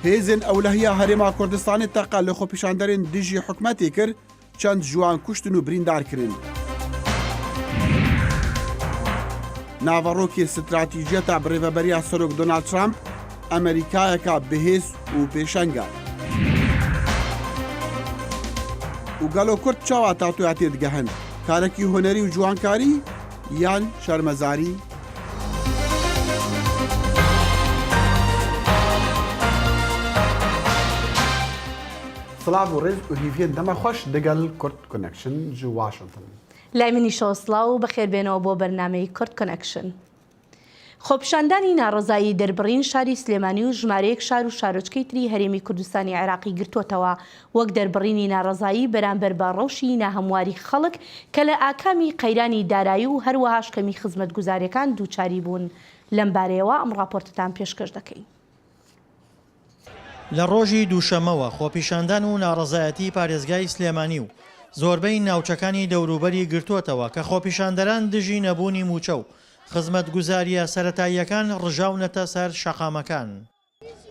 هێزن ئەولەهیە هەرێما کوردستانی تەقا لە خۆپیشاندەرێن دژی حکومەتی کرد چەند جوان کوشتن و بریندارکردن. ناوەڕۆکی ستراتیژیەتە بڕێوەبەریە سەرۆک دۆنالد ترامپ ئەمریکایەکە بەهێز و پێشەنگە. و گەلۆ کورد چاوا تاتویا تێدگەهن کارێکی هۆنەری و جوانکاری یان شەرمەزاری؟ سڵاو و ڕێز و هیڤێن دەمە خۆش دەگەل کورد کۆنەکشن ji واشنگتن. لای منی شۆسڵاو و بەخێربێنەوە بۆ بەرنامەی کورد کۆنەکشن. خۆپیشاندانی ناڕەزایی دەربڕین شاری سلێمانی و ژمارەیەک شار و شارۆچکەی تری هەرێمی کوردستانی عێراقی گرتوتەوە وەک دەربڕینی ناڕەزایی بەرامبەر بە ڕەوشی ناهەمواری خەڵک کە لە ئاکامی قەیرانی دارایی و هەروەها شکەمی خزمەتگوزاریەکان دووچاری بوون. لەم بارەیەوە ئەم ڕاپۆرتتان پێشکەش دەکەین. لە ڕۆژی دووشەمەوە خۆپیشاندان و ناڕەزایەتی پارێزگای سلێمانی و زۆربەی ناوچەکانی دەوروبەری گرتوتەوە کە خۆپیشاندەران دژی نەبوونی موچە و خزمەتگوزاریە سەرەتاییەکان ڕژاونەتە سەر شەقامەکان.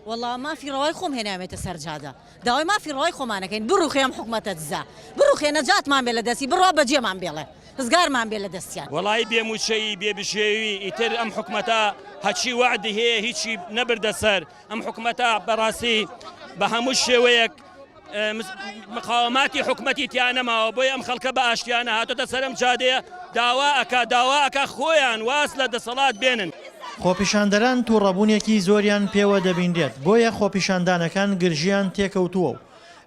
والله مافی ڕەوای خۆم هێنامێتە سەر جادە داوای مافی ڕەوای خۆمانەکەین بڕوخێم حکومەتە دزا بڕوخێ نەجاتمان بێ لە دەستی بڕوا بەجێمان بێڵێ ڕزگارمان بێ لە دەستیان. وەڵی بێموچەی بێبژێوی ئیتر ئەم حکومەتە هەچی وعدی هەیە هیچی نەبردە سەر ئەم حکومەتە بەڕاستی بە هەموو شێوەیەک مقاوماتی حکومەتی تیانەماوە بۆی ئەم خەڵکە بە ئاشتیانە هاتۆتە سەرم جادەیە داواکە خۆیان واز لە دەسەڵات بێنن. خۆپیشاندەران تووڕەبوونێکی زۆریان پێوە دەبیندێت بۆیە خۆپیشاندانەکان گرژیان تێکەوتووە و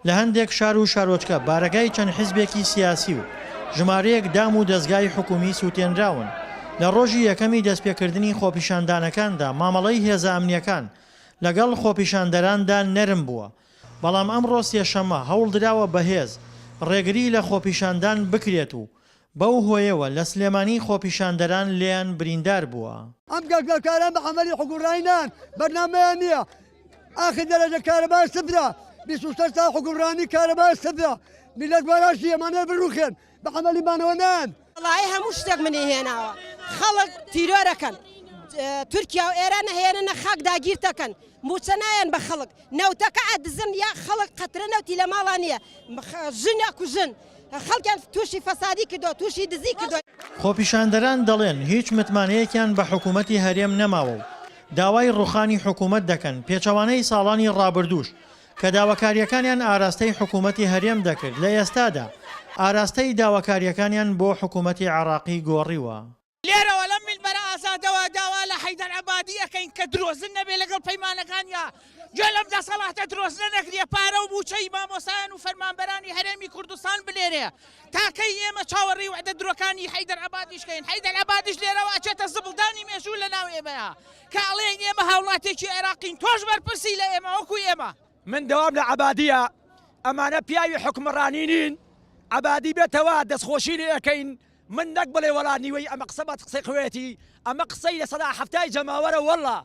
لە هەندێک شار و شارۆچکە بارەگای چەند حیزبێکی سیاسی و ژمارەیەک دام و دەستگای حکومی سووتێنراون. لە ڕۆژی یەکەمی دەستپێکردنی خۆپیشاندانەکاندا مامەڵەی هێزە ئەمنیەکان لەگەڵ خۆپیشاندەراندا نەرم بووە، بەڵام ئەمڕۆ سێشەمە هەوڵ دراوە بەهێز ڕێگری لە خۆپیشاندان بکرێت و بەو هۆیەوە لە سلێمانی خۆپیشاندەران لێیان بریندار بووە. ئەم گەلگەکاران بە عەمەلی حکومڕانیان بەرنامەیان نییە. ئاخر دەرەجە کارەبای سفرە 26 تا حکومڕانی کارەبای سفرە میلەت وەراشی ئەمانە بڕوخێن بە عەمەلیمانەوە نان. وەڵای هەموو شتێک منی هێناوە خەڵک تیرۆرەکەن تورکیا و ئێران هێننە خاک داگیر دەکەن موچە نایەن بە خەڵک نەوتەکە ئەدزن یا خەڵک قەترە نەوتی لە ماڵان نییە ژنە کوژن خەڵکیان تووشی فەسادی کردو تووشی دزی کردو. خۆپیشاندەران دەڵێن هیچ متمانەیەکیان بە حکوومەتی هەرێم نەماوە و داوای ڕوخانی حکوومەت دەکەن پێچەوانەی ساڵانی ڕابردووش کە داواکاریەکانیان ئاراستەی حکوومەتی هەرێم دەکرد لە ئێستادا ئاراستەی داواکاریەکانیان بۆ حکوومەتی عێراقی گۆڕیوە. لێرەوە لەم میلبەرە ئازادەوە داوا لە حەیدەر عەبادی ئەەکەین کە درۆزن نەبێ لەگەڵ پەیمانەکانیا گوێ لەم دەسەڵاتە درۆزنە نەکرێ پارە و موچەی مامۆسایان و فەرمانبەرانی هەرێمی کوردستان بلێرێ تاکەی ئێمە چاوەڕێی وعدە درۆکانی حەیدەر عەبادیشکەین حەیدەر عەبادیش لێرەوە ئەچێتە زبڵدانی مێژوو لە ناو ئێمەیە کە ئەڵێن ئێمە هاوڵاتێکی عێراقین تۆش بەرپرسی لە ئێمە وەکو ئێمە. من دەوام لە عەبادیە ئەمانە پیاوی حکومڕانی نین عەبادی بێتەوە دەستخۆشی لێ ئەەکەین من نەک بڵێ وەڵا نیوەی ئەمە قسەبات قسەی خوێتی ئەمە قسەی لە سەدا هەفتای جەماوەرە وەڵا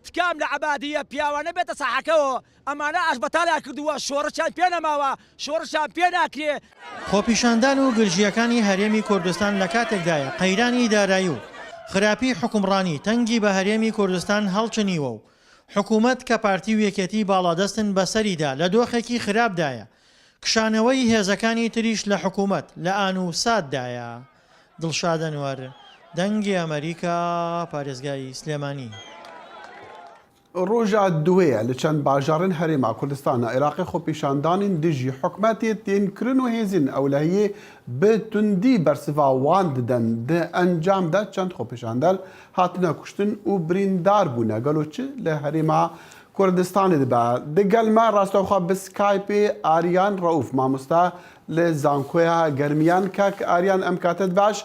تکام لە عەبادیە پیاوانە بێتە ساحەکەەوە ئەمانە ئاش بەتالا کردووە شۆڕەشان پێ نەماوە شۆڕشان پێ ناکرێ. خۆپیشاندان و گرژیەکانی هەرێمی کوردستان لە کاتێکدایە قەیرانی دارایی و خراپی حکومڕانی تەنگی بە هەرێمی کوردستان هەڵچنیوە و حکوومەت کە پارتی و یەکێتی باڵادەستن بەسەریدا لە دۆخێکی خراپدایە کشانەوەی هێزەکانی تریش لە حکوومەت لە ئان و ساددایە. دڵشاد ئەنوەر دەنگی ئەمریکا پارێزگای سلێمانی. ڕۆژە دوێە لە چەند باژارن هەرێما کوردستانە عێراقی خۆپیشاندانین دژی حکومەتی تێنکردن و هێزین ئەولەیە بە توندی بەرسڤا وان ددەن دە ئەنجامدا چەند خۆپیشاندەر هاتنە کوشتن و بریندار بوونە گەلۆچ لە هەرێما کوردستانی دەبە دەگەلمە ڕاستەوخوا بە سکایپێ ئاریان ڕەوف مامۆستا لە زانکۆیە گەرمیان کاک ئاریان ئەم کاتت باش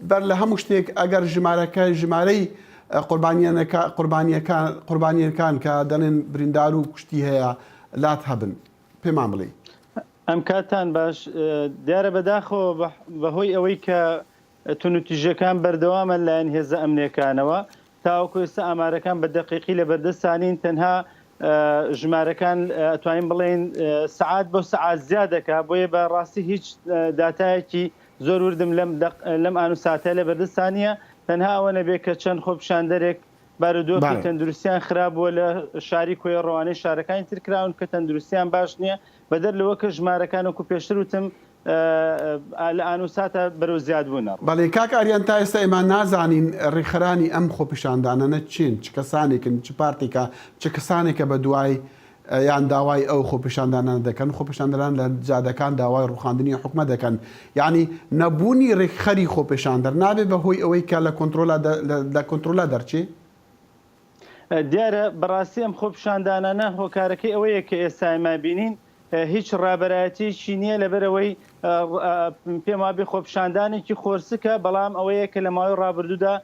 بەر لە هەموو شتێک ئەگەر ژمارەی قوربانیەکان کە دەنێن بریندار و کوشتی هەیە لات هەبن پێمان بڵێ. ئەم کاتان باش دیارە بەداخەوە بەهۆی ئەوەی کە تونوتیژەکان بەردەوامە لایەن هێزە ئەمنیەکانەوە تاوەکو ئێستا ئامارەکان بە دەقیقی لە بەردەستانین تەنها ژمارەکان ئەتوانین بڵێن سعات بۆ سعات زیاد دەکات بۆیە بە ڕاستی هیچ داتایەکی زۆر وردم لەم ئان و ساتە لە بەردەستانیە تەنها ئەوە نەبێت کە چەند خۆپیشاندەرێک بارودۆخی تەندروستیان خراپبووە لە شاری کۆی ڕەوانەی شارەکانی ترکراون کە تەندروستیان باش نییە بەدەر لەوە کە ژمارەکان وەکو پێشتر وتم لە ئانوساتە بەرەو زیادبوون. بەڵێ کاک ئاریان تا ئێستا ئێمان نازانین ڕێکخراانی ئەم خۆپیشاندانانە چین چ کەسانێکن چ پارتێکە چ کەسانێکە بە دوای یان داوای ئەو خۆپیشاندانان دەکەن خۆپیشاندەران لە جادەکان داوای ڕوخاندنی حکومە دەکەن یعنی نەبوونی ڕێکخەری خۆپیشاندەر نابێ بەهۆی ئەوەی کە لە کۆنتترۆلا دەرچێ دیارە بەڕاستی ئەم خۆپیشاندانانە هۆکارەکەی ئەوەیە کە ئێستا بینین هیچ ڕابەرایەتیشی نییە لەبەرەوەی پێم وابێ خۆپیشاندانێکی خۆرسکە بەڵام ئەوەیە کە لە ماوەی ڕابردوودا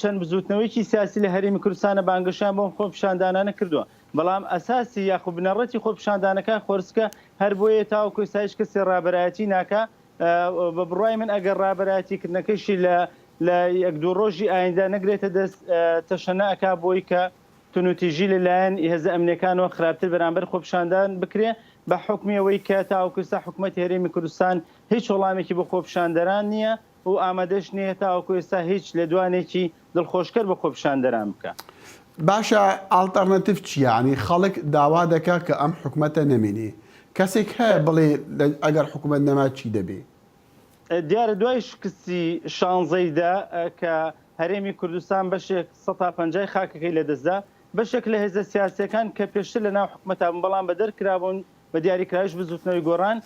چەند بزوتنەوەیکی سیاسی لە هەرێمی کوردستانە بانگەشان بۆم خۆپیشاندانانە کردووە بەڵام ئەساسی یاخو بنەڕەتی خۆپیشاندانەکە خۆرسکە هەر بۆیە تاوەکو سایش کەسی ڕابەرایەتی ناکە بە بڕای من ئەگەر ڕابەرایەتیکردنەکەیشی لە یەک دوو ڕۆژی ئایندا نەگرێتە دەست تەشەنە ئەکا بۆی کە تونوتیژی لەلایەن هێزە ئەمنیەکانەوە خراپتر بەرامبەر خۆپیشاندان بکرێ بە حکمیەوەی کە تاوەکوستا حکوومەتی هەرێمی کوردستان هیچ وەڵامێکی بۆ خۆپیشاندەران نییە و ئامادەش نییە تاوەکو ئێستا هیچ لە دوانێکی دڵخۆشکەر بە خۆپیشاندەران بکە. باشە ئالتەرنەتیڤ چییە؟ ینی خەڵک داوا دەکا کە ئەم حکوومەتە نەمێنێ کەسێک هەیە بڵێ ئەگەر حکوومەت نەما چی دەبێ؟ دیارە دوای شکستی شانزەیدا کە هەرێمی کوردستان بەشێک 150 خاکەکەی لەدەستدا بەشێک لە هێزە سیاسیەکان کە پێشتر لە ناو حکوومەتە بوون بەڵام بە دەرکرابوون بە دیاریکراویش بزوتنەوەی گۆڕان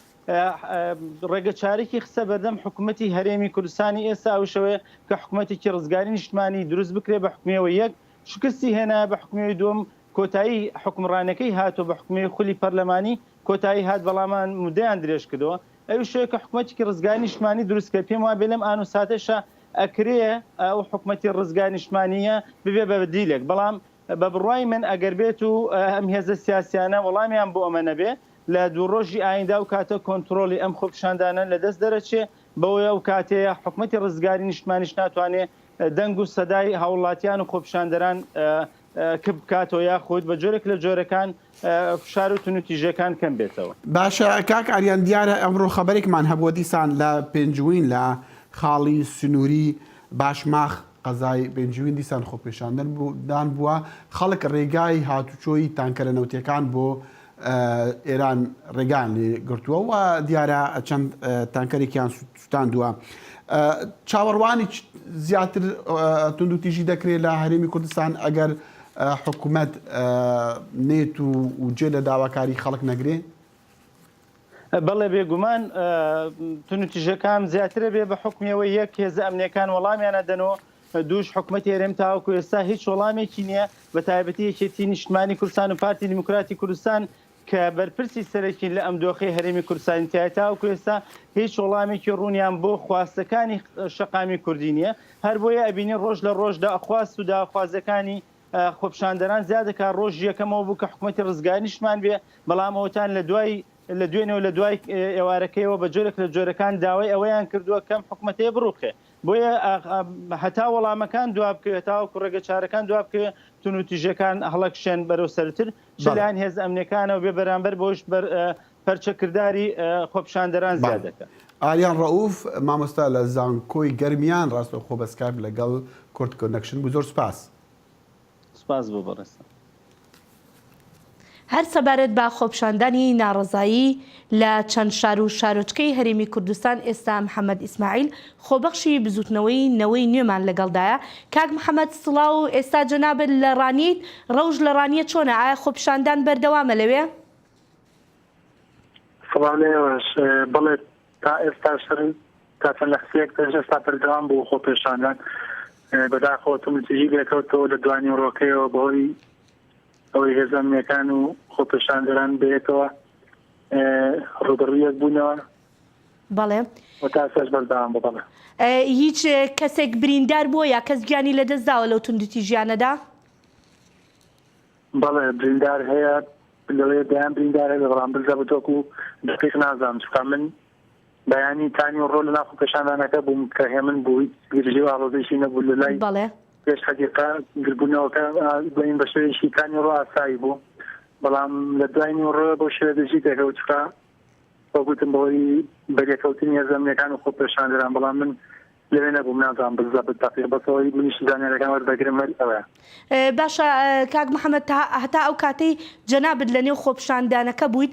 ڕێگە چارێکی خسە بەردەم حکوومەتی هەرێمی کوردستانی ئێستا ئەوشەوەیە کە حکوومەتێکی ڕزگاری نیشتمانی دروست بکرێ بە حکومیەوە یەک شکستی هێنا بە حکومیەوەی دووەم کۆتایی حکمڕانەکەی هاتووە بە حکومیەوەی خولی پەرلەمانی کۆتایی هات بەڵامان مودەیان درێژ کردەوە ئەوی شوەیە کە حکوومەتێکی ڕزگاری نیشتمانی دروست کرد پێم وابێ لەم ئانوساتەشە ئەکرێ ئەو حکوومەتی ڕزگاری نیشتمانیە ببێ بە دیلێک بەڵام بە بڕای من ئەگەر بێت و ئەم هێزە سیاسیانە وەڵامیان بۆ ئەمە نەبێ لە دوو ڕۆژی ئایندا و کاتە کۆنتترۆلی ئەم خۆپیشاندانە لەدەست دەرەچێ بەوەیە و کاتەیە حکوومەتی ڕزگاری نیشتمانیش ناتوانێت دەنگ و سەدای هاوڵاتیان و خۆپیشاندەران بکاتەوە یاخود بە جۆرێک لە جۆرەکان فشار و تونوتیژەکان کەم بێتەوە. باشە کاک ئاریان دیارە ئەمڕۆ خەبەرێکمان هەبووە دیسان لە پێنجوین لە خاڵی سنووری باشماخ قەزای پێنجوین دیسان خۆپیشاندان بووە خەڵک ڕێگای هاتوچۆی تانکەرە نەوتیەکان بۆ ئێران ڕێگان لێ گرتووە و دیارە چەند تانکەرێکیان سوتاندووە. چاوەڕوانی زیاتر توندوتیژی دەکرێت لە هەرێمی کوردستان ئەگەر حکوومەت نێت و جێ لە داواکاری خەڵک نەگرێ؟ بەڵێ بێگومان تونوتیژەکان زیاترە بێ بە حکمیەوەی یەک هێزە ئەمنیەکان وەڵامیانە دەنەوە دووش حکوومەتی هەرێم تاوەکو ئێستا هیچ وەڵامێکی نییە بە تایبەتی یەکێتی نیشتمانی کوردستان و پارتی دیموکراتی کوردستان کە بەرپرسی سەرەکی لە ئەم دۆخەی هەرێمی کوردستانی تاوەکو ئێستا هیچ وەڵامێکی ڕوونیان بۆ خواستەکانی شەقامی کوردی نییە هەر بۆیە ئەبینی ڕۆژ لە ڕۆژدا ئەخواست و داخوازەکانی خۆپیشاندەران زیادەکە ڕۆژ یەکەمەوە بوو کە حکوومەتی ڕزگاری نیشتمان بێ بەڵام ئەوتان لە دوێنەوە لە دوای ئێوارەکەیەوە بە جۆرێک لە جۆرەکان داوای ئەوەیان کردووە کەم حکوومەتەیە بڕوخێ بۆیە هەتا وەڵامەکان دواب بکەوێت تاوەکو ڕێگە چارەکان دواب بکەوێت تونوتیژەکان هەڵەکشێن بەرەو سەرتر چلایەن هێز ئەمنیەکانەوە بێ بەرامبەر بۆش پەرچەکرداری خۆپیشاندەران زیاد دەکات. ئاریان ڕەوف مامۆستا لە زانکۆی گەرمیان ڕاستەوخۆ بە سکایپ لەگەڵ کورد کۆنەکشن بوو زۆر سپاس. سپاس بۆ بەڕێستە. هەر سەبارەت بە خۆپیشاندانی ناڕەزایی لە چەند شار و شارۆچکەی هەرێمی کوردستان ئێستا محەممەد ئیسماعیل خۆبەخشی بزوتنەوەی نەوەی نوێمان لەگەڵدایە کاک محەممەد سڵاو و ئێستا جەنابەت لە ڕانیت ڕەوژ لە ڕانیە چۆنە ئایا خۆپیشاندان بەردەوامە لەوێ؟ بڵێ تا ئێستا شەڕی تا چەند لەخسیەک ئێستا بەردەوام بوو خۆپیشاندان بەداخەوە تومتیژی بێکەوتەوە لە دوانی ڕۆکەیەوە بەهۆی ئەوەی هێزە ئەمنیەکان و خۆپیشاندەران بێتەوە ڕوبەڕوویەک بوونەوە بەڵێ تاسەش بەردەوام بڵێ هیچ کەسێک بریندار بووە یا کەس گیانی لەدەستداوە لەو توندوتیژیانەدا؟ بەڵێ بریندار هەیە لەوەیە بەیان بریندار هەیە بەڵام بزە بتۆکو دقیق نازانم چکە من بەیانی تانی و ڕۆ لە ناو خۆپیشاندانەکە بووم کە هێمن بووی گرژی و ئاڵۆزەیشی نەبوو لە لای بەڵێ پێش حەقیقا گربوونەوەکە بڵین بە شێوەیەکی تانی ڕۆ ئاسایی بوو بەڵام لە دوای ڕۆ بۆ شێوە دەژی دەکەوت چکە بۆگوتم بەوەی بەریەکەوتنی هێزە ئەمنیەکان و خۆپیشاندەران بەڵام من لەوێ نەبوو نازانم بزە بتاقی بەسەوەی منیش زانیارەکان وەردەگرم هەر ئەوە. باشە کاک محەممەد هەتا ئەو کاتەی جەنابەت لە نێو خۆپیشاندانەکە بوویت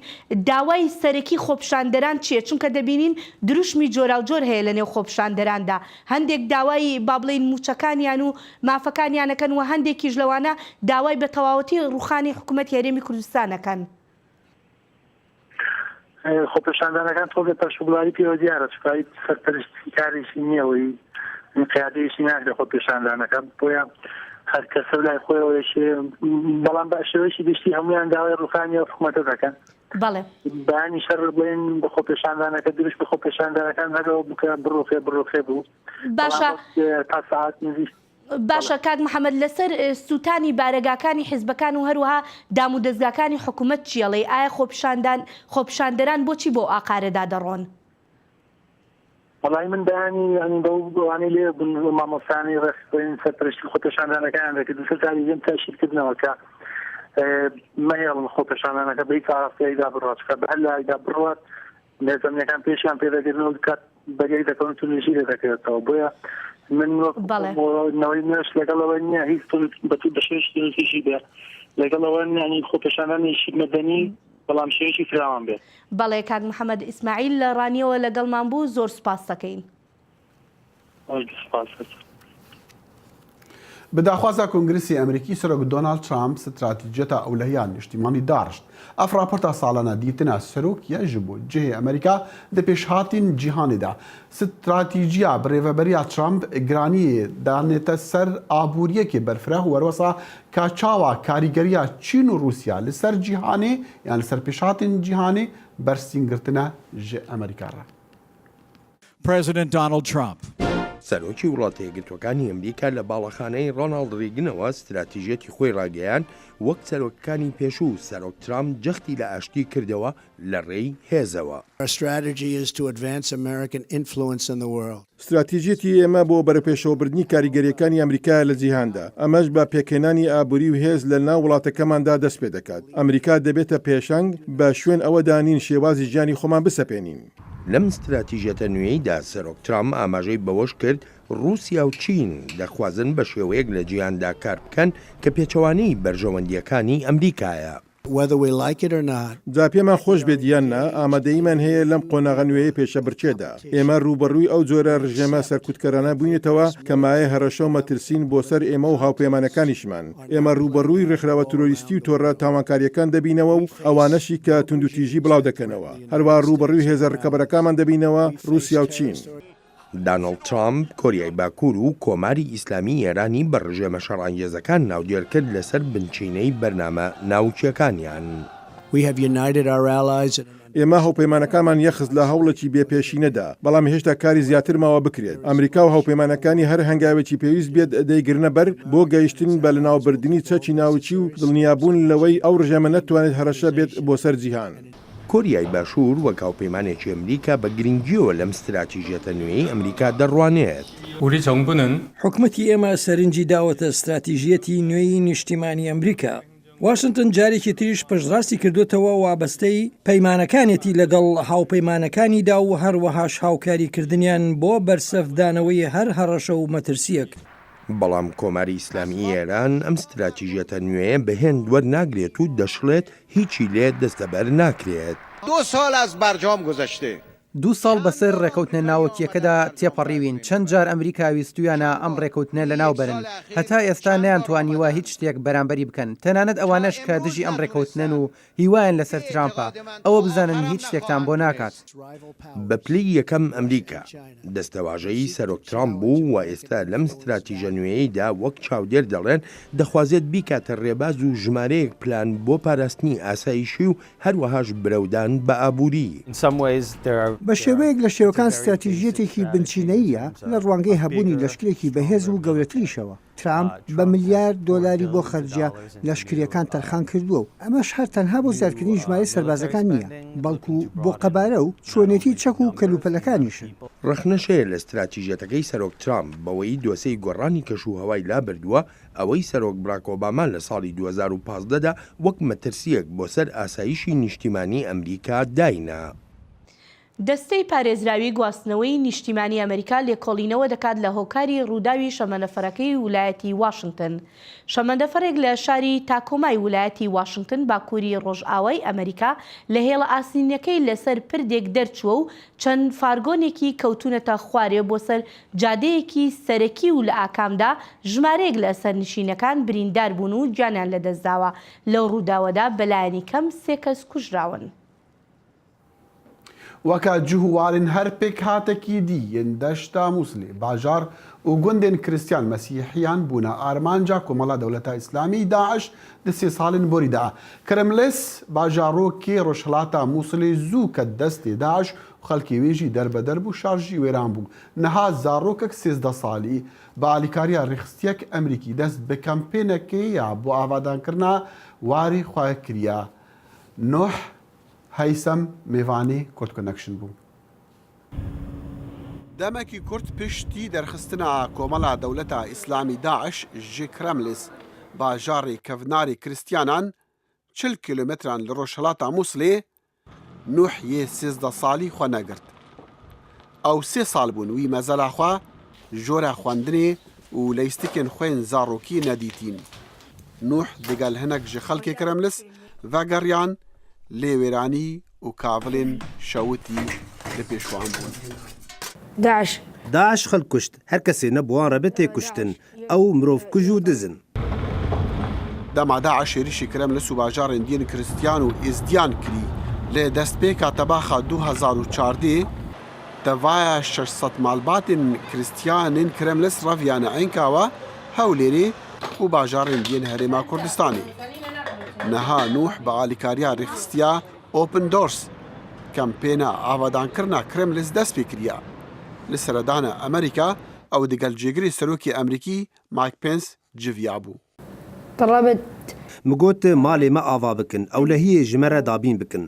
داوای سەرەکی خۆپیشاندەران چییە؟ چونکە دەبینین دروشمی جۆرا و جۆر هەیە لە نێو خۆپیشاندەراندا هەندێک داوای با بڵێن موچەکانیان و مافەکانیانەکەن و هەندێکیش لەوانە داوای بە تەواوەتی ڕوخانی حکوومەت هێرێمی کوردستانەکەن. خۆپیشاندانەکان تۆ پەشوبڵاری پێوە دیارە چکایی سەرپەرشتی کارێکی نییەوەی قیادەیەکی ناکرێت خۆپیشاندانەکە بۆیە هەر کەسە لای خۆیەوەشێ بەڵام بە شێوەیەکی گشتی هەمویان داوای ڕوخانی حکوومەتە دەکەن. بەڵێ بەیانی شەڕ بڵێن بە خۆپیشاندانەکە دروست بە خۆپیشاندانەکان هەرەوە بکە بڕۆخێ بوو. باشە تا ساعت نزیک باشە کاک محەممەد لەسەر سووتانی بارەگاکانی حیزبەکان و هەروەها دام و دەستگاکانی حکوومەت چیەڵێ ئایا خۆپیشاندەران بۆچی بۆ ئاقارەدا دەڕۆن؟ وڵی من بەیانی بەوانەی لێ مامۆستانی ڕێخستۆین سەرپەرشتی خۆپیشاندانەکان دەکرد سەرتاریژەم تاشیرکردنەوەکە مەهێڵن خۆپیشاندانەکە بەی کاراستیایدا بڕاتکە بە هەر لایدا بڕات نێزەمینەکان پێشیان پێدەگرنەوە کات بەگەی دەکەن تونژی لێ دەکرێتەوە بۆیە من نەوەی نوێش لەگەڵەوە نییە هیچ بەشێشی بێ لەگەڵەوە ینی خۆپیشاندانێکی مەدەنی بەڵام شێوەیەکی فراوان بێت. بەڵێ کاک محەممەد ئیسماعیل لە ڕانیەوە لەگەڵمان بوو زۆر سوپاس دەکەین. بداخوازا کنگرسی ئەمریکی سەرۆک دۆناڵد ترامپ ستراتیجێتە ئەولەیان نیشتیمانی داشت ئەفراپۆرتا ساڵانە دیتنە سەرۆکیە ji بۆ cihê Amerîka di pêşhatîn cîhanê de stratîjiya birêveberiya Trump giraniyê danête ser aboriyekê berfireh û werwesa ka çawa karîgeriya Çîn û Rûsya li ser cîhanê yan li ser pêşhatên cîhanê bersîngirtine ji Amerîka re. President Donald Trump. سەرۆکی وڵاتە یەکگرتوەکانی ئەمریکا لە باڵەخانەی ڕۆناڵد ڕیگنەوە ستراتیژێتی خۆی ڕاگەیان وەک سەرۆکەکانی پێشوو سەرۆک ترامپ جەختی لە ئاشتی کردەوە لە ڕێی هێزەوە. استراتیژێتی ئێمە بۆ بەرەپێشەوەبردنی کاریگەریەکانی ئەمریکا لە جیهاندا ئەمەش بە پێکێنانی ئابووری و هێز لە ناو وڵاتەکەماندا دەست پێ دەکات. ئەمریکا دەبێتە پێشنگ بە شوێن ئەوە دانین شێوازی ژیانی خۆمان بسەپێنین. لەم استراتیژەتە نوێیدا سەرۆک ترامپ ئاماژەی بەوەش کرد رووسیا و چین دەخوازن بە شێوەیەک لە جیهاندا کار بکەن کە پێچەوانەی بەرژەوەندیەکانی ئەمریکایە. جا پێمان خۆش بێت یاننا ئامادەیمان هەیە لەم قۆناغە نوێیە پێشە برچێدا ئێمە ڕوبەڕووی ئەو جۆرە ڕژێمە سەرکوتکەرانە بووینێتەوە کە مایە هەرەشە و مەترسین بۆ سەر ئێمە و هاوپەیمانەکانیشمان ئێمە ڕوبەڕووی ڕێکخراوە تۆریستی و تۆڕە تاوانکاریەکان دەبینەوە و ئەوانەشی کە توندوتیژی بڵاو دەکەنەوە هەروە ڕوبەڕووی هێزە ڕکەبەرەکانمان دەبینەوە رووسیا و چین. دانەڵد ترامپ کۆریای باکوور و کۆماری ئیسلامی ئێرانی بە ڕژێمە شەڕانگێزەکان ناودێر کرد لەسەر بنچینەی بەرنامە ناوچیەکانیان. ئێمە هاوپەیمانەکانمان یەخست لە هەوڵێکی بێپێشینەدا بەڵام هێشتا کاری زیاتر ماوە بکرێت. ئەمریکا و هاوپەیمانەکانی هەر هەنگاوێکی پێویست بێت دەیگرنە بەر بۆ گەیشتن بە لەناوبردننی چەکی ناوچی و دڵنیابوون لەوەی ئەو ڕژێمە نەتوانێت هەرەشە بێت بۆ سەر جیهان. کۆریای باشوور وەک هاوپەیمانێکی ئەمریکا بە گرنگیەوە لەم ستراتیژێتە نوێی ئەمریکا دەڕوانێت. حکومەتی ئێمە سەرنجی داوەتە استراتیژیەتی نوێی نیشتیمانی ئەمریکا. واشنگتن جارێکی تریش پشتڕاستی کردوتەوە وابەستەی پەیمانەکانێتی لەگەڵ هاوپەیمانەکانیدا و هەروەهاش هاوکاریکردنیان بۆ بەرسەفدانەوەی هەر هەڕەشە و مەترسیەک. بەڵام کۆماری ئیسلامی ئێران ئەم ستراتیژێتە نوێیە بەهێند وەرناگرێت و دەشڵێت هیچی لێ دەستەبەر ناکرێت. 2 سال از برجام گذشته. 2 ساڵ بەسەر ڕێکەوتنە ناوەکیەکەدا تێپەڕیوین چەند جار ئەمریکا ویستویانە ئەم ڕێکەوتنە لە ناوبەرن هەتا ئێستا نەیانتوانیوە هیچ شتێک بەرامبەری بکەن تەنانەت ئەوانەش کە دژی ئەم ڕێکەوتنەن و هیوایان لەسەر ترامپە ئەوە بزانن هیچ شتێکتان بۆ ناکات. بە پلەی یەکەم ئەمریکا دەستەواژەی سەرۆک ترامپ بوو و ئێستا لەم ستراتیژە نوێیەدا وەک چاودێر دەڵێن دەخوازێت بیکاتە ڕێباز و ژمارەیەک پلان بۆ پاراستنی ئاسایشی و هەروەهاش برەودان بە ئابووری. بە شێوەیەک لە شێوەکان استراتیژیەتێکی بنچینەیە لە ڕوانگەی هەبوونی لەشکرێکی بەهێز و گەورەتریشەوە. ترامپ بە ملیار دۆلاری بۆ خەرجە لەشکریەکان تەرخان کردووە و ئەمەش هەر تەنها بۆ زیادکردنی ژمارەی سەربازەکان نییە بەڵکو بۆ قەبارە و چۆنێتی چەک و کەلوپەلەکانیشن. ڕەخنەشەیە لە استراتیژەتەکەی سەرۆک ترامپ بەوەی دۆسەی گۆڕانی کەشوهەوای لابردووە ئەوەی سەرۆک براک ئۆباما لە ساڵی 2015دا وەک مەترسیەک بۆ سەر ئاسایشی نیشتیمانی ئەمریکا داینە. دەستەی پارێزراوی گواستنەوەی نیشتیمانی ئەمریکا لێکۆڵینەوە دەکات لە هۆکاری ڕووداوی شەمەندەفەرەکەی ویلایەتی واشنگتن. شەمەندەفەرێک لە شاری تاکۆمای ویلایەتی واشنگتن باکووری ڕۆژئاوای ئەمریکا لە هێڵە ئاسینەکەی لەسەر پردێک دەرچووە و چەند فارگۆنێکی کەوتونەتە خوارێ بۆ سەر جادەیەکی سەرەکی و لە ئاکامدا ژمارەیەک لە سەرنشینەکان بریندار بوون و گیانیان لەدەستداوە. لەو ڕووداوەدا بەلایەنی کەم 3 کەس کوژراون. وەکە جوهوارن هەر پێک هاتەکی دیەن دەشتا مووسڵێ باژار و گوندên کریستیان مەسیحیان بوونە ئارمانجا کۆمەڵا دەوڵەتە ئیسلامی داعش دە 3 ساڵین بۆریدا. کرملس باژارۆکێ ڕۆژهەڵاتە مووسڵی زوو کە دەستی داعش و خەڵکی وێژی دەربەدەر بوو شارژی وێران بوو. نەها زارۆکێک 13 ساڵی بە ئالیکاریە ڕێخستیەک ئەمریکی دەست بە کەمپێنەکەیە بۆ ئاوادانکردنا واری خواکریە. نۆح هەیسەم میێوانەی کورد کۆنەکشن بوو. دەمەکی کورد پشتی دەرخستنە کۆمەڵا دەوڵەتە ئیسلامی داعش ژی کرملس باژارێ کەڤناری کریستیانان 40 کیلومتران لە ڕۆژهەڵاتە مووسڵێ نوح یێ 13 ساڵی خۆ نەگرت. ئەو 3 ساڵ بوون وی مەزەلاخوا ژۆرە خوێندنێ و لەیستکێن خوێن زاڕۆکی نەدیتین. نوح دەگەل هەنێک ژە خەڵکی کرملس ڤەگەڕیان لێوێرانی و کاڤڵێن شەوتی لە پێشوان بوون. داعش خەڵک کوشت هەر کەسێ نەبووان ڕەبێت تێکوشتن ئەو مرۆڤ کوژ و دزن. دەما داعش عێریشی کرملس و باژارên دین کریستیان و ئێزدیان کری لێ دەستپێکا تەباخا 2014 تەڤایە 600 ماڵباتên کریستیانên کرملس ڕەڤیانە عینکاوە هەولێرێ و باژارên دین هەرێما کوردستانی. نەها نوح بە ئالیکاریە ڕێخستیا ئۆپن دۆرس کەمپێنە ئاوادانکردنا کرملس دەست پێ کریە. لە سەردانە ئەمریکا ئەو دەگەل جێگری سەرۆکی ئەمریکی مایک پێنس جڤیا بوو. مگوت مالێ مە ئاوا بکن ئەو لە هیە ژمەرە دابین بکن.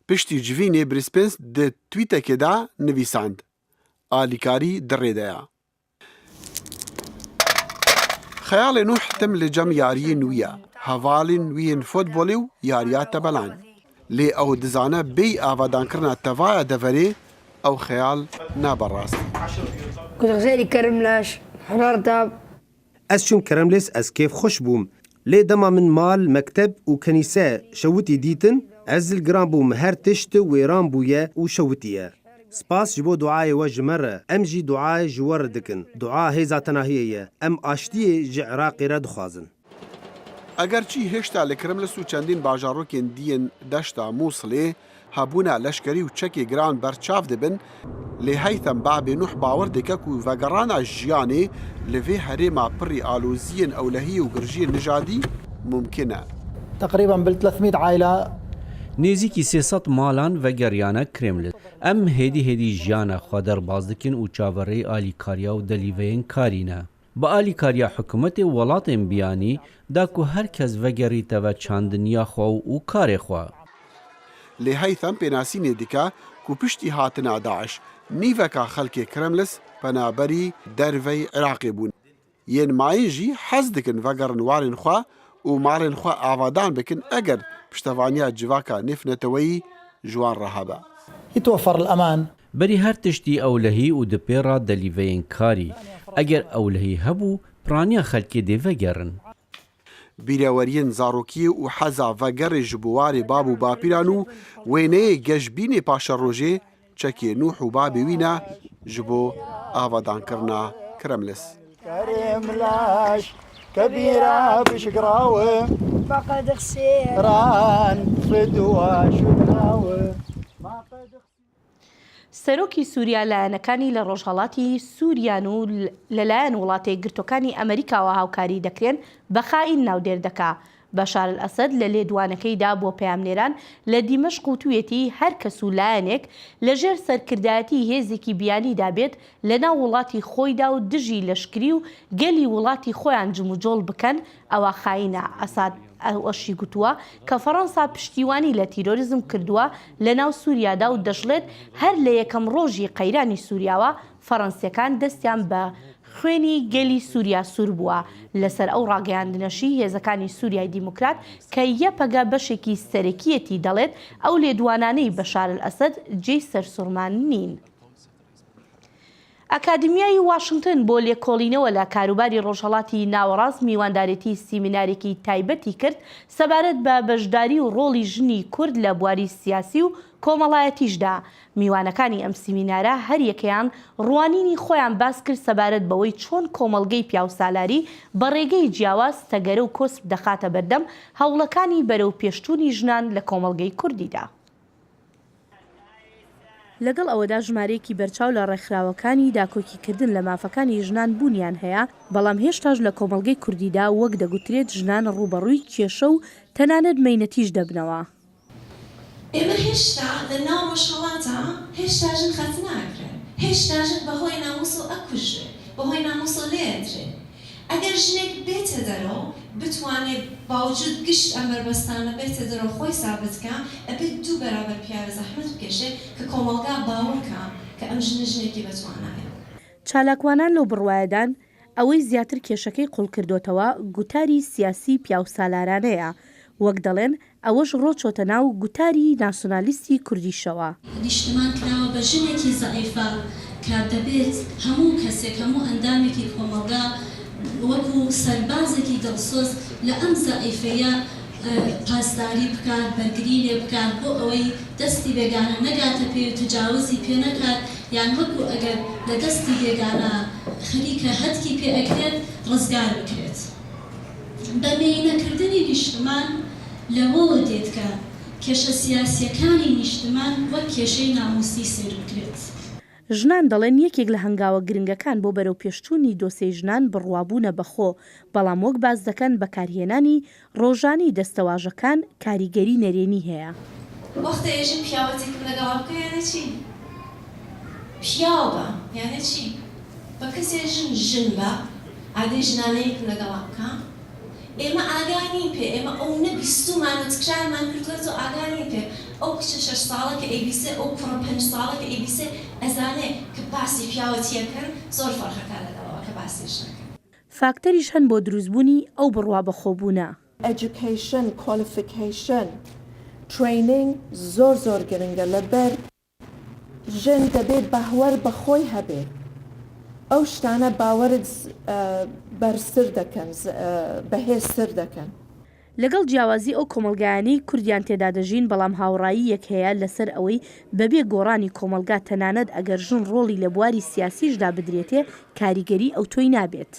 پشتی جivînê Brisbane di twîtekê de nivîsand alîkarî dirêdeya. Xeyalê Nuh tim li cem yariyên wî ye hevalên wî yên futbolê û yariya tebelan. Lê ew dizane bêy avadankirina tevaya deverê ew xeyal nabe rast. Ez çûm Kremlis ez kêf xweş bûm. Lê dema min mal, mekteb û kenîse şewitî dîtin, ez dilgiran bûm her tişt wêran bûye û şewitiye. Spas ji bo duayê we ji me re. Em jî duayê ji we re dikin. Dua hêza tenahiyê ye. Em aştiyê ji Iraqê re dixwazin. Eger çî hêşta li Kremlis û çendîn bajarokên diyên deşta Mosulê hebûna leşkerî û çekê giran berçav dibin, lê heytem babê Nuh bawer dike ku vegerana jiyanê li vê herêma pirî aloziyên ewlehî û girjiyên nijadî mumkin e. تقريبا بال 300 عائلة نێزیکی 300 ماڵان ڤەگەریانە کرێملت. ئەم هێدی ژیانە خوا دەرباز dikin û çavereyê alîkariya û delîveyên karîne. Bi alîkariya hikûmetê welatên biyanî da ku her kes vegerîteve çandiniya xwe û karê xwe. Lê heytem pênasînê dike ku piştî hatina Daeş nîveka xelkê Kremlis penaberî dervey Iraqê bûn. Yên mayîn jî hez dikin vegerin warên xwe û malên xwe avadan bikin eger piştevaniya civaka nêfneteweyî ji wan re hebe. يتوفر الأمان. Berî her tiştî ewlehî û di pêra delîveyên karî. Eger ewlehî hebû, piraniya xelkê dê vegerin. Bîreweriyên zarokiyê û heza vegerê ji bo warê bab û bapîran û wêneyê gejbînê paşa rojê çekê Nuh û babê wî ne ji bo avadankirina Kremlis. كبيرة بشقراوة فقد خسيران فدوى شدراوة. سەرۆکی سووریا لایەنەکانی لە ڕۆژهەڵاتی سووریان و لەلایەن وڵاتی گرتوەکانی ئەمریکاوە هاوکاری دەکرێن بە خائین ناودێر دەکا. بەشار ئەسەد لە لێدوانەکەیدا بۆ پەیامنێران لە دیمەشق و توێتی هەر کەس و لایەنێک لەژێر سەرکردایەتی هێزێکی بیانیدا بێت لە ناو وڵاتی خۆیدا و دژی لەشکری و گەلی وڵاتی خۆیان جموجۆڵ بکەن ئەوە خاینە. ئەساد ئەوەشی گوتووە کە فەڕەنسا پشتیوانی لە تیرۆریزم کردووە لە ناو سووریادا و دەژڵێت هەر لە یەکەم ڕۆژی قەیرانی سووریاوە فەڕەنسیەکان دەستیان بە خوێنی گەلی سووریا سوور بووە لەسەر ئەو ڕاگەیاندنەشی هێزەکانی سووریای دیموکرات کە یەپەگە بەشێکی سەرەکیەتی دەڵێت ئەو لێدوانانەی بەشار ئەسەد جێی سەرسوڕمان نین. ئەکادمیای واشنگتن بۆ لێکۆڵینەوە لە کاروباری ڕۆژهەڵاتی ناوەڕاست میواندارێتی سیمینارێکی تایبەتی کرد سەبارەت بە بەشداری و ڕۆڵی ژنی کورد لە بواری سیاسی و کۆمەڵایەتیشدا. میوانەکانی ئەم سیمینارە هەریەکەیان ڕوانینی خۆیان باس کرد سەبارەت بەوەی چۆن کۆمەڵگەی پیاوسالاری بە ڕێگەی جیاواز تەگەرە و کۆسپ دەخاتە بەردەم هەوڵەکانی بەرەو پێشتوونی ژنان لە کۆمەڵگەی کوردیدا. لەگەڵ ئەوەدا ژمارەیەکی بەرچاو لە ڕێکخراوەکانی داکۆکیکردن لە مافەکانی ژنان بوونیان هەیە، بەڵام هێشتاش لە کۆمەڵگەی کوردیدا وەک دەگوترێت ژنان ڕوبەڕووی کێشە و تەنانەت مەینەتیش دەبنەوە. ئێمە هێشتا لە ناو ڕۆژهەڵاتە هێشتاژن خەت ناکرێن، هێشتاژن بەهۆی ناموس و ئەکوژێ، بەهۆی ناموس و لێدرێ. ئەگەر ژنێک بێتە دەرەوە بتوانێت باوجود گشت ئەم بەربەستانە بێتە دەرەوە خۆی سابتکە، ئەبێت دوو بەرابەر پیاوە زەحمەت بکێشێت کە کۆمەڵگا باوەڕکە کە ئەم ژنێکی بەتوانایە. چالاکوانان لەو بڕوایەدان ئەوەی زیاتر کێشەکەی قوڵ کردوتەوە گوتاری سیاسی پیاوسالارانەیە، وەک دەڵێن ئەوەش ڕۆچۆتە ناو گوتاری ناسیۆنالیستی کوردیشەوە. نیشتمان کراوە بە ژنێکی زەعیفە کە دەبێت هەموو کەسێک هەموو ئەندامێکی کۆمەڵگا وەکو سەربازێکی دڵسۆز لە ئەم زەعیفەیە پاسداری بکات، بەرگری لێ بکات بۆ ئەوەی دەستی بێگانە نەگاتە پێ و تجاوزی پێ نەکات، یان وەکو ئەگەر لە دەستی بێگانە خەریکە هەتکی پێ ئەکرێت ڕزگار بکرێت. بە مێینەکردنی نیشتمان لەوەوە دێت کە کێشە سیاسیەکانی نیشتمان وەک کێشەی ناموسی سیر بکرێت. ژنان دەڵێن یەکێک لە هەنگاوە گرنگەکان بۆ بەرەو پێشچوونی دۆسەی ژنان بڕوابوونە بەخۆ، بەڵام وەک باز دەکەن بەکارهێنانی ڕۆژانی دەستەواژەکان کاریگەری نەرێنی هەیە. وەختە ئێژن پیاوەتێکم لەگەڵا بکە یانە چی؟ پیاو بە یانە چی؟ بە کەسێ ژن بە ئادەی ژنانەیەکم لەگەڵا بکە، ئێمە ئاگانین پێ، ئێمە ئەو نەبیستومان و تکرارمان کردوێت و ئاگانین پێ. ئەو کچە 6 ساڵە کە ئەیبیسێ، ئەو کوڕە 5 ساڵە کە ئەیبیسێ ئەزانێ کە باسی پیاوەتیەکەن زۆر فەرقەکە لەگەڵەوە کە باسیش نەکەن. فاکتەریش هەن بۆ دروستبوونی ئەو بڕوا بەخۆبوونە. Education, qualification, training زۆر گرنگە لەبەر ژن دەبێت باوەڕ بەخۆی هەبێت. ئەو شتانە باوەرت بەرسر دەکەن، بەهێزتر دەکەن. لەگەڵ جیاوازی ئەو کۆمەلگایانەی کوردیان تێدا دەژین، بەڵام هاوڕایی یەک هەیە لەسەر ئەوەی بەبێ گۆڕانی کۆمەلگا تەنانەت ئەگەر ژن ڕۆڵی لە بواری سیاسیشدا بدرێتێ کاریگەری ئەو تۆی نابێت.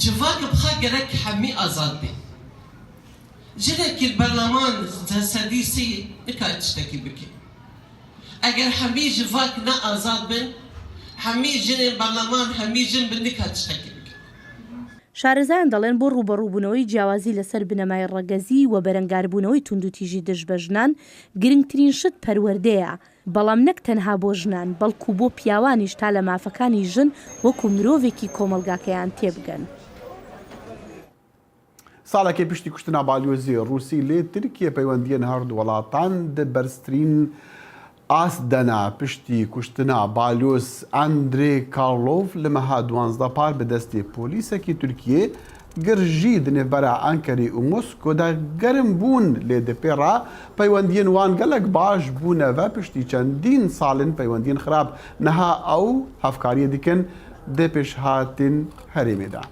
جڤاکە بخە گەرەک هەمی ئازاد بێ. ژنێکی بەرلەمان سەدیسی نکات شتێکی بکە. ئەگەر هەمی جڤاک نە ئازاد بن، هەمی ژنێ بەرلەمان هەمی ژن بن نکات شتێکی بکە. شارەزایان دەڵێن بۆ ڕوبەڕووبوونەوەی جیاوازی لەسەر بنەمای ڕەگەزی و بەرەنگاربوونەوەی توندوتیژی دژ بە ژنان گرنگترین شت پەروەردەیە، بەڵام نەک تەنها بۆ ژنان بەڵکو بۆ پیاوانیش تا لە مافەکانی ژن وەکو مرۆڤێکی کۆمەلگاکەیان تێبگەن. ساڵێکی پشتی کوشتنا بالیۆزی ڕووسی لێ ترکیە پەیوەندیە هەردوو وڵاتان بەرزترین ئاس دەنا پشتی کوشتنا بالیۆز ئەندرێ کارلۆڤ لە مەها 12 پار بەدەستی پۆلیسێکی تورکیە گرژی دنێبەرە ئەنکەری و مۆسکۆدا گەرم بوون لێ دەپێڕا پەیوەندیên وان gelek baş bûneve piştî çendîn salên peywendiên xirab niha ew hevkariyê dikin dê pêşhatên herêmê de.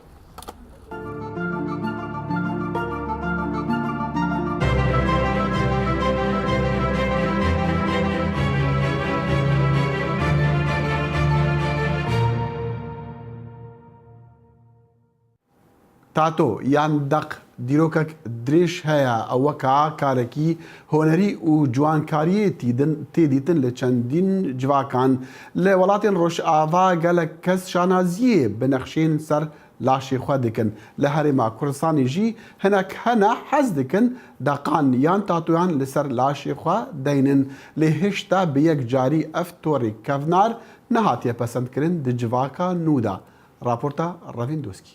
تاتۆ یان دەق دیرۆکەک درێژ هەیە ئەوەکە کارێکی هۆنەری و جوانکاریە تێدیتن لە چەندین جوواکان لە وڵاتین ڕۆژئاوا gelek کەس شانازیە بنەخشێن سەر لاشێ خوا dikin لە هەرێما کوردستانی jî hinek hene hez dikin deqan yan tatoyan li ser laşê xwe deynin lê hêşta bi yek carî ev torê kevnar nehatiye pesendkirin di civaka nû de. Raporta Ravîn Doskî.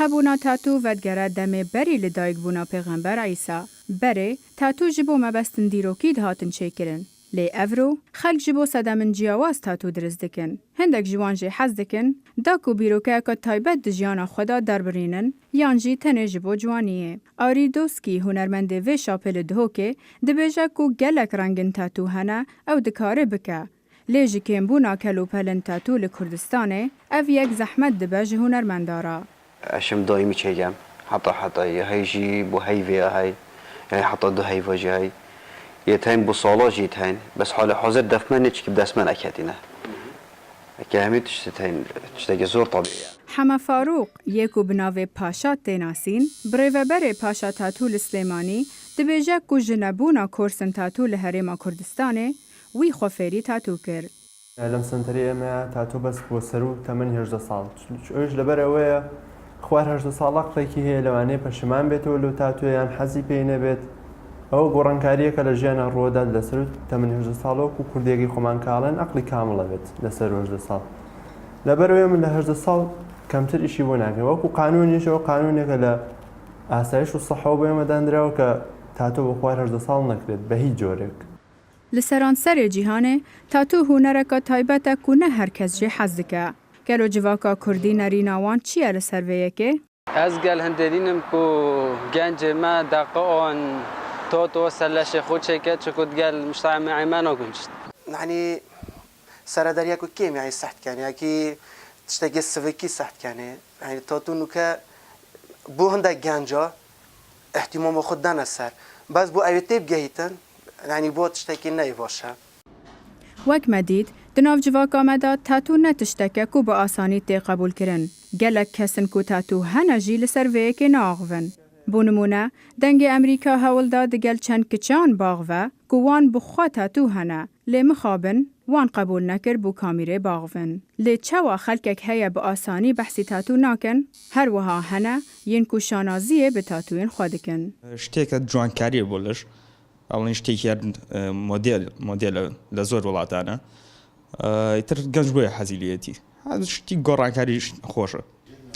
هەبوونا تاتو vedigerê demê berê li dayikbûna pêxember Îsa. Berê, tatu ji bo mebestin dîrokî dihatin çêkirin. لێ ئەڤرۆ خەلک ji بۆ سەدەمین جیاواز تاتو دروست dikin. Hindek ji wan jê hez dikin, da ku bîrokeyeka taybet di jiyana xwe da derbirînin, yan jî tenê ji bo ciwaniyê. Arî Doskî hunermendê vê şapê li Duhokê dibêje ku gelek rengin tatû hene ew dikare bike. Lê ji kêmbûna kelûpelên tatû li Kurdistanê ev yek zehmet dibe ji hunermendara. اشم دائمی چیگم حتی هی جی بو هیوی هی یعنی حتی دو هیوا جی هی یه تایم بو سالا جی تایم بس حال حاضر دفمن چی که دست من اکدینه که همین تشتی زور طبیعیه. حما فاروق یکو بناوی پاشا تیناسین بریوبر پاشا تاتو لسلیمانی دبیجه کو جنبونا کورسن تاتو لهرما کردستانه وی خوفری تاتو کرد. لم سنتري ما تاتو بس بوسرو 18 سال ايش لبر اوه خوار 18 ساڵ قڵێکی هەیە لەوانەیە پەشمان بێتەوە لەو تاتویان حەزی پێی نەبێت ئەو گۆڕانکاریەکە لە ژیانە ڕۆدات لەسەر تەمەن 18 ساڵەوە و کوردێکی خۆمان کاڵێن عەقڵی کامڵە بێت لەسەر 18 ساڵ لەبەرەوەی من لە 18 ساڵ کەمتر ئیشی بۆ ناکەم وەکو قانونیشەوە قانونێکە لە ئاسایش و سەحەوە بۆ ئێمە دانراوە کە تاتۆ بە خوار 18 ساڵ نەکرێت بە هیچ جۆرێک. li seranserê cîhanê tatû hunereka taybet e ku ne herkes jê hez dike. Gelo civaka Kurdî nerîna wan çi ye li ser vê yekê? Ez gel hindêdînim ku gencê me deqe an toto ser leşê xwe çêke çiku gel muştahemê me nagunîşt. يعني سرداريا كو كيم يعني صحت كان يعني تشتاق السفكي صحت كان يعني توتو نوكا بو هندا جانجا احتمام خدنا السر بس بو ايتيب جهيتن يعني بو تشتاقي نايفاشا وەک مەدید di nav civaka me de tatû ne tiştek e ku bi asanî tê qebûl kirin. Gelek kesin ku tatû hene jî li ser vê yekê neaxivin. Bû nimûne, dengê Emerîka hewl da di gel çend kiçan bax ve ku wan bi xwe tatû hene. Lê mixabin, wan qebûl nekir bû kamîrê baxivin. Lê çawa xelkek heye bi asanî behsî tatû nakin, her wiha hene yên ku şanaziyê bi tatûyên xwe dikin. Ştêka ciwankariyê bû lir. ئەڵێن شتێکی مۆدێلە لە زۆر وڵاتانە تر گەنج بۆیە حەزیلەتی شتی گۆڕانکاریش خۆشە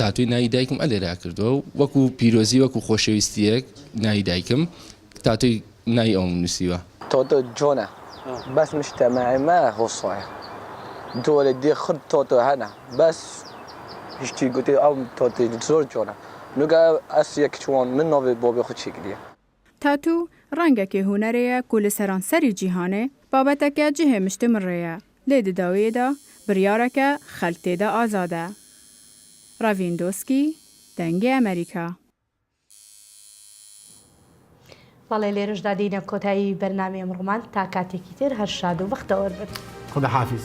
تاتوی ناوی دایکم ئەلێرا کردەوە وەکو پیرۆزی وەکو خۆشەویستیەک ناوی دایکم تاتوی ناوی ئەوم نووسیوە تۆتۆ جۆنە بەس مجتەمەعی ما هۆسایە دۆڵێ دێ خرد تۆتۆ هەنە بەس هیچی گوتی ئەو تۆتی زۆر جۆنە نوگە ئەس یەک چوان من نۆڤێ بۆ بێ خۆ چێکریە تاتû rengekê hunerê ye ku li seranserî cîhanê babeteke cihê miştimir ye. Lê di dawiyê de biryareke xelk tê de azad e. Ravîn Doskî, Dengê Amerîka. بەڵێ لێرەشدا دینە کۆتایی بەرنامەی ئەمڕۆمان تا کاتێکی تر هەر شاد و بەختەوەر بن. خدا حافظ.